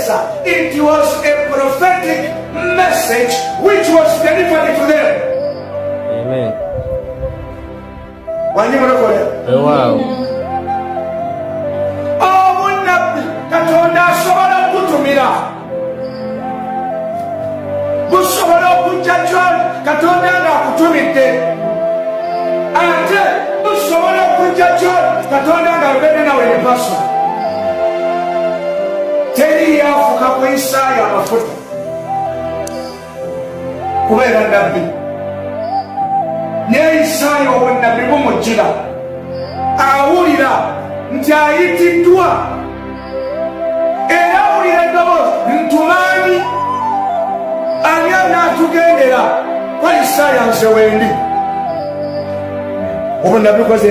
Yes, it was a prophetic message which was delivered to them. Amen. Wow. Oh, Katonda asobola okutumira. Busobola okujja gy'oli Katonda ng'akutumidde. Ate busobola okujja gy'oli Katonda ng'abeera nawe ne pasona. Teri yafuka ku Isaaya amafuta kubeera nabbi. Naye Isaaya obwannabbi bumujjira awulira nti ayitiddwa era awulira eddoboozi ntumaanyi ani anaatugendera kwa Isaaya nze wendi. Obwannabbi bukoze